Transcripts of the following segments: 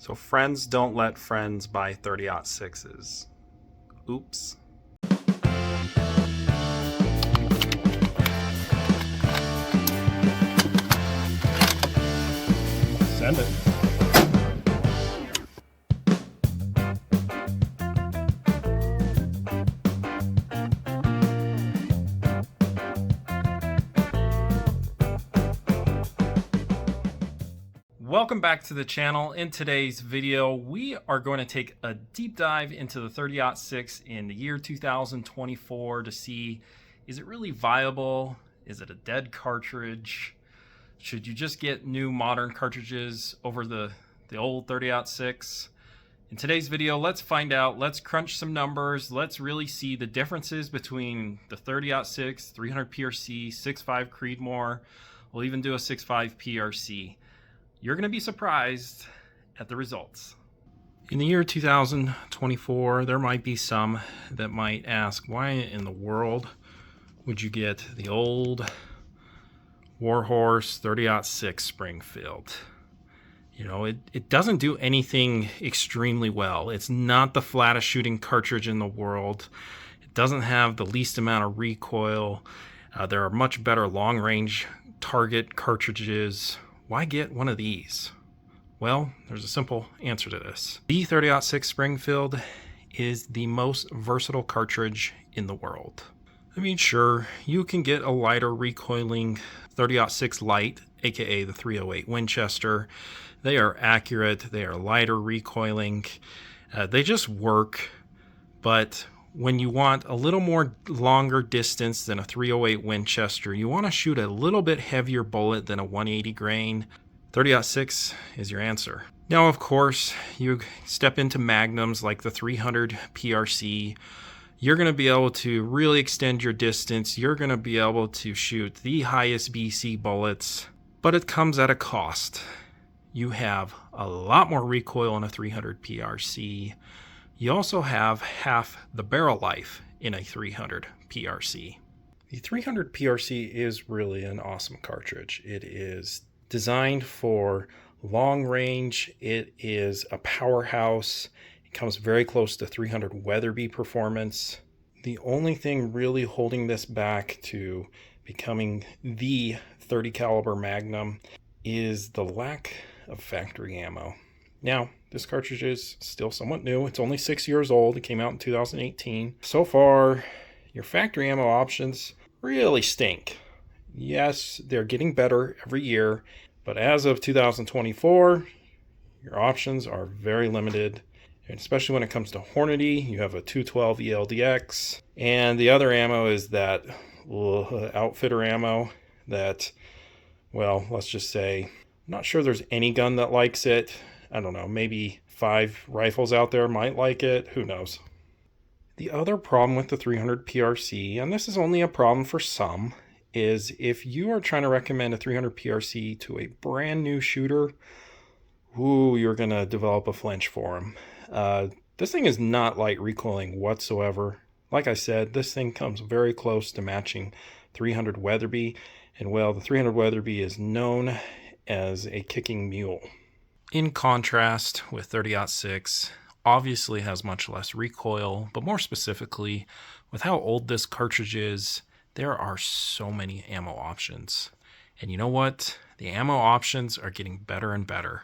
So friends don't let friends buy 30-06s. Oops. Send it. Welcome back to the channel. In today's video, we are going to take a deep dive into the 30-06 in the year 2024 to see, is it really viable? Is it a dead cartridge? Should you just get new modern cartridges over the old 30-06? In today's video, let's find out, let's crunch some numbers, let's really see the differences between the 30-06, 300 PRC, 6.5 Creedmoor. We'll even do a 6.5 PRC. You're going to be surprised at the results. In the year 2024, there might be some that might ask, why in the world would you get the old Warhorse 30-06 Springfield? You know, it doesn't do anything extremely well. It's not the flattest shooting cartridge in the world. It doesn't have the least amount of recoil. There are much better long-range target cartridges. Why get one of these? Well, there's a simple answer to this. The 30-06 Springfield is the most versatile cartridge in the world. I mean, sure, you can get a lighter recoiling 30-06 Light, aka the 308 Winchester. They are accurate, they are lighter recoiling, they just work. But when you want a little more longer distance than a 308 Winchester, you want to shoot a little bit heavier bullet than a 180 grain, 30-06 is your answer. Now, of course, you step into magnums like the 300 PRC. You're going to be able to really extend your distance. You're going to be able to shoot the highest BC bullets, but it comes at a cost. You have a lot more recoil in a 300 PRC. You also have half the barrel life in a 300 PRC. The 300 PRC is really an awesome cartridge. It is designed for long range. It is a powerhouse. It comes very close to 300 Weatherby performance. The only thing really holding this back to becoming the 30 caliber Magnum is the lack of factory ammo. Now, this cartridge is still somewhat new. It's only 6 years old. It came out in 2018. So far, your factory ammo options really stink. Yes, they're getting better every year, but as of 2024, your options are very limited. And especially when it comes to Hornady, you have a 212 ELDX, and the other ammo is that outfitter ammo that, well, let's just say, I'm not sure there's any gun that likes it. I don't know, maybe 5 rifles out there might like it. Who knows? The other problem with the 300 PRC, and this is only a problem for some, is if you are trying to recommend a 300 PRC to a brand new shooter, you're going to develop a flinch for them. This thing is not light recoiling whatsoever. Like I said, this thing comes very close to matching 300 Weatherby, and well, the 300 Weatherby is known as a kicking mule. In contrast with 30-06, obviously has much less recoil, but more specifically, with how old this cartridge is, there are so many ammo options. And you know what? The ammo options are getting better and better.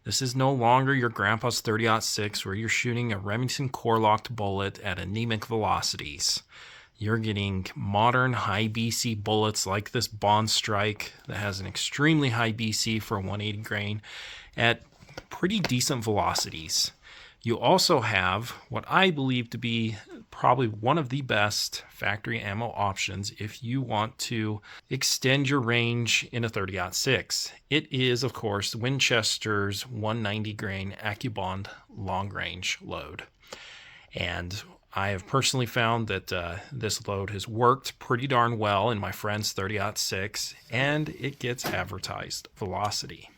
This is no longer your grandpa's 30-06 where you're shooting a Remington core-locked bullet at anemic velocities. You're getting modern high BC bullets like this Bond Strike that has an extremely high BC for a 180 grain at pretty decent velocities. You also have what I believe to be probably one of the best factory ammo options if you want to extend your range in a 30-06. It is, of course, Winchester's 190 grain AccuBond long range load. And I have personally found that this load has worked pretty darn well in my friend's 30-06, and it gets advertised velocity.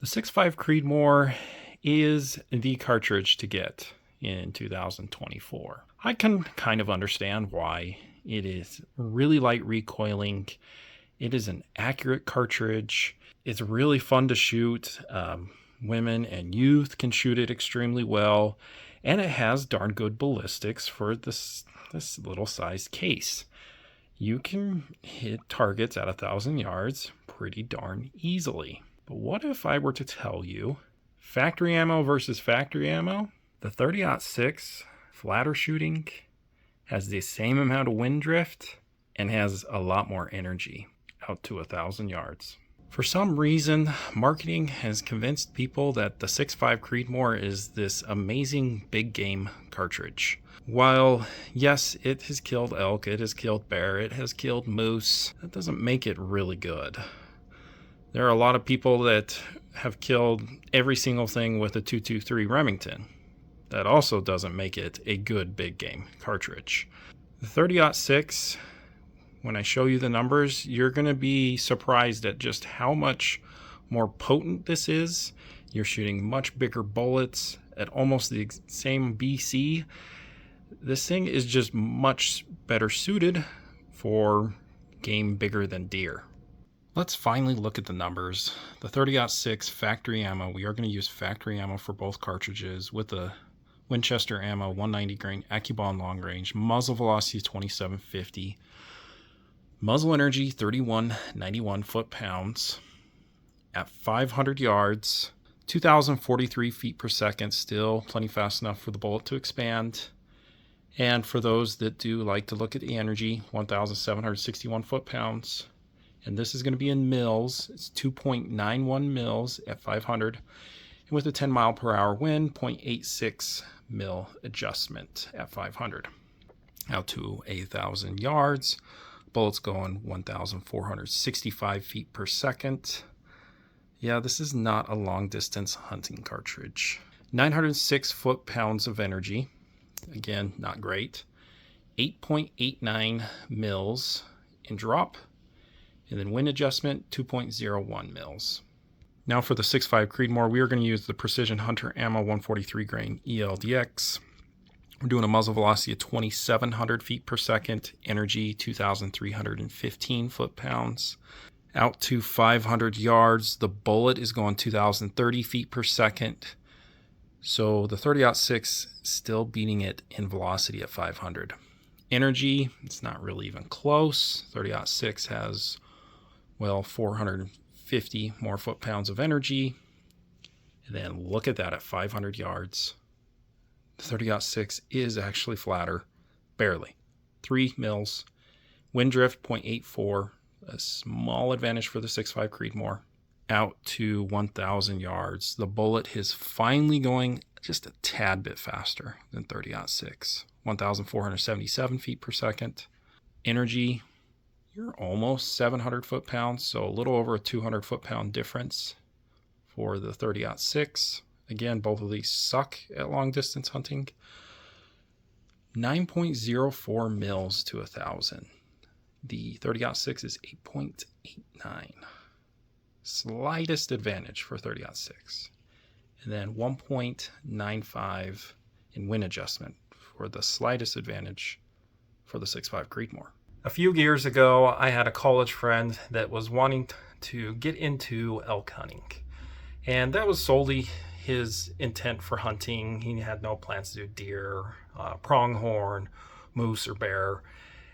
The 6.5 Creedmoor is the cartridge to get in 2024. I can kind of understand why. It is really light recoiling. It is an accurate cartridge. It's really fun to shoot. Women and youth can shoot it extremely well, and it has darn good ballistics for this little sized case. You can hit targets at 1,000 yards pretty darn easily. But what if I were to tell you factory ammo versus factory ammo? The 30-06 flatter shooting has the same amount of wind drift and has a lot more energy out to 1,000 yards. For some reason, marketing has convinced people that the 6.5 Creedmoor is this amazing big game cartridge. While, yes, it has killed elk, it has killed bear, it has killed moose, that doesn't make it really good. There are a lot of people that have killed every single thing with a 223 Remington. That also doesn't make it a good big game cartridge. The 30-06, when I show you the numbers, you're going to be surprised at just how much more potent this is. You're shooting much bigger bullets at almost the same BC. This thing is just much better suited for game bigger than deer. Let's finally look at the numbers. The 30-06 factory ammo, we are going to use factory ammo for both cartridges with the Winchester ammo 190 grain AccuBond long range, muzzle velocity 2750. Muzzle energy 3191 foot-pounds at 500 yards, 2,043 feet per second, still plenty fast enough for the bullet to expand. And for those that do like to look at the energy, 1,761 foot-pounds. And this is going to be in mils. It's 2.91 mils at 500. And with a 10 mile per hour wind, 0.86 mil adjustment at 500. Out to 1,000 yards. Bullets going 1,465 feet per second. Yeah, this is not a long distance hunting cartridge. 906 foot-pounds of energy. Again, not great. 8.89 mils in drop. And then wind adjustment, 2.01 mils. Now for the 6.5 Creedmoor, we are going to use the Precision Hunter Ammo 143 grain ELDX. We're doing a muzzle velocity of 2,700 feet per second, energy 2,315 foot-pounds. Out to 500 yards, the bullet is going 2,030 feet per second. So the 30-06 still beating it in velocity at 500. Energy, it's not really even close. 30-06 has, well, 450 more foot-pounds of energy. And then look at that at 500 yards. The 30-06 is actually flatter, barely. 3 mils. Wind drift 0.84, a small advantage for the 6.5 Creedmoor. Out to 1,000 yards. The bullet is finally going just a tad bit faster than 30-06. 1,477 feet per second. Energy, you're almost 700 foot-pounds, so a little over a 200 foot-pound difference for the 30-06. Again, both of these suck at long distance hunting. 9.04 mils to 1,000. The 30-06 is 8.89. Slightest advantage for 30-06. And then 1.95 in wind adjustment for the slightest advantage for the 6.5 Creedmoor. A few years ago, I had a college friend that was wanting to get into elk hunting. And that was solely his intent for hunting. He had no plans to do deer, pronghorn, moose, or bear.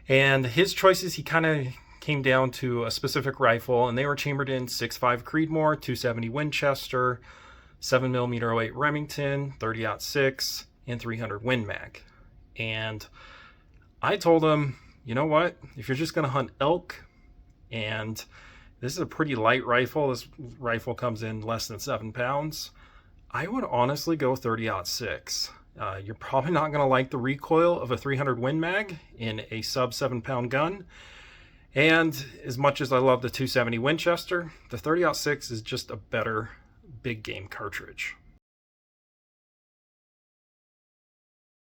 And his choices, he kind of came down to a specific rifle, and they were chambered in 6.5 Creedmoor, 270 Winchester, 7mm 08 Remington, 30-06, and 300 Win Mag. And I told him, you know what? If you're just going to hunt elk, and this is a pretty light rifle, this rifle comes in less than 7 pounds, I would honestly go 30-06. You're probably not going to like the recoil of a 300 Win Mag in a sub 7 pound gun. And as much as I love the 270 Winchester, the 30-06 is just a better big game cartridge.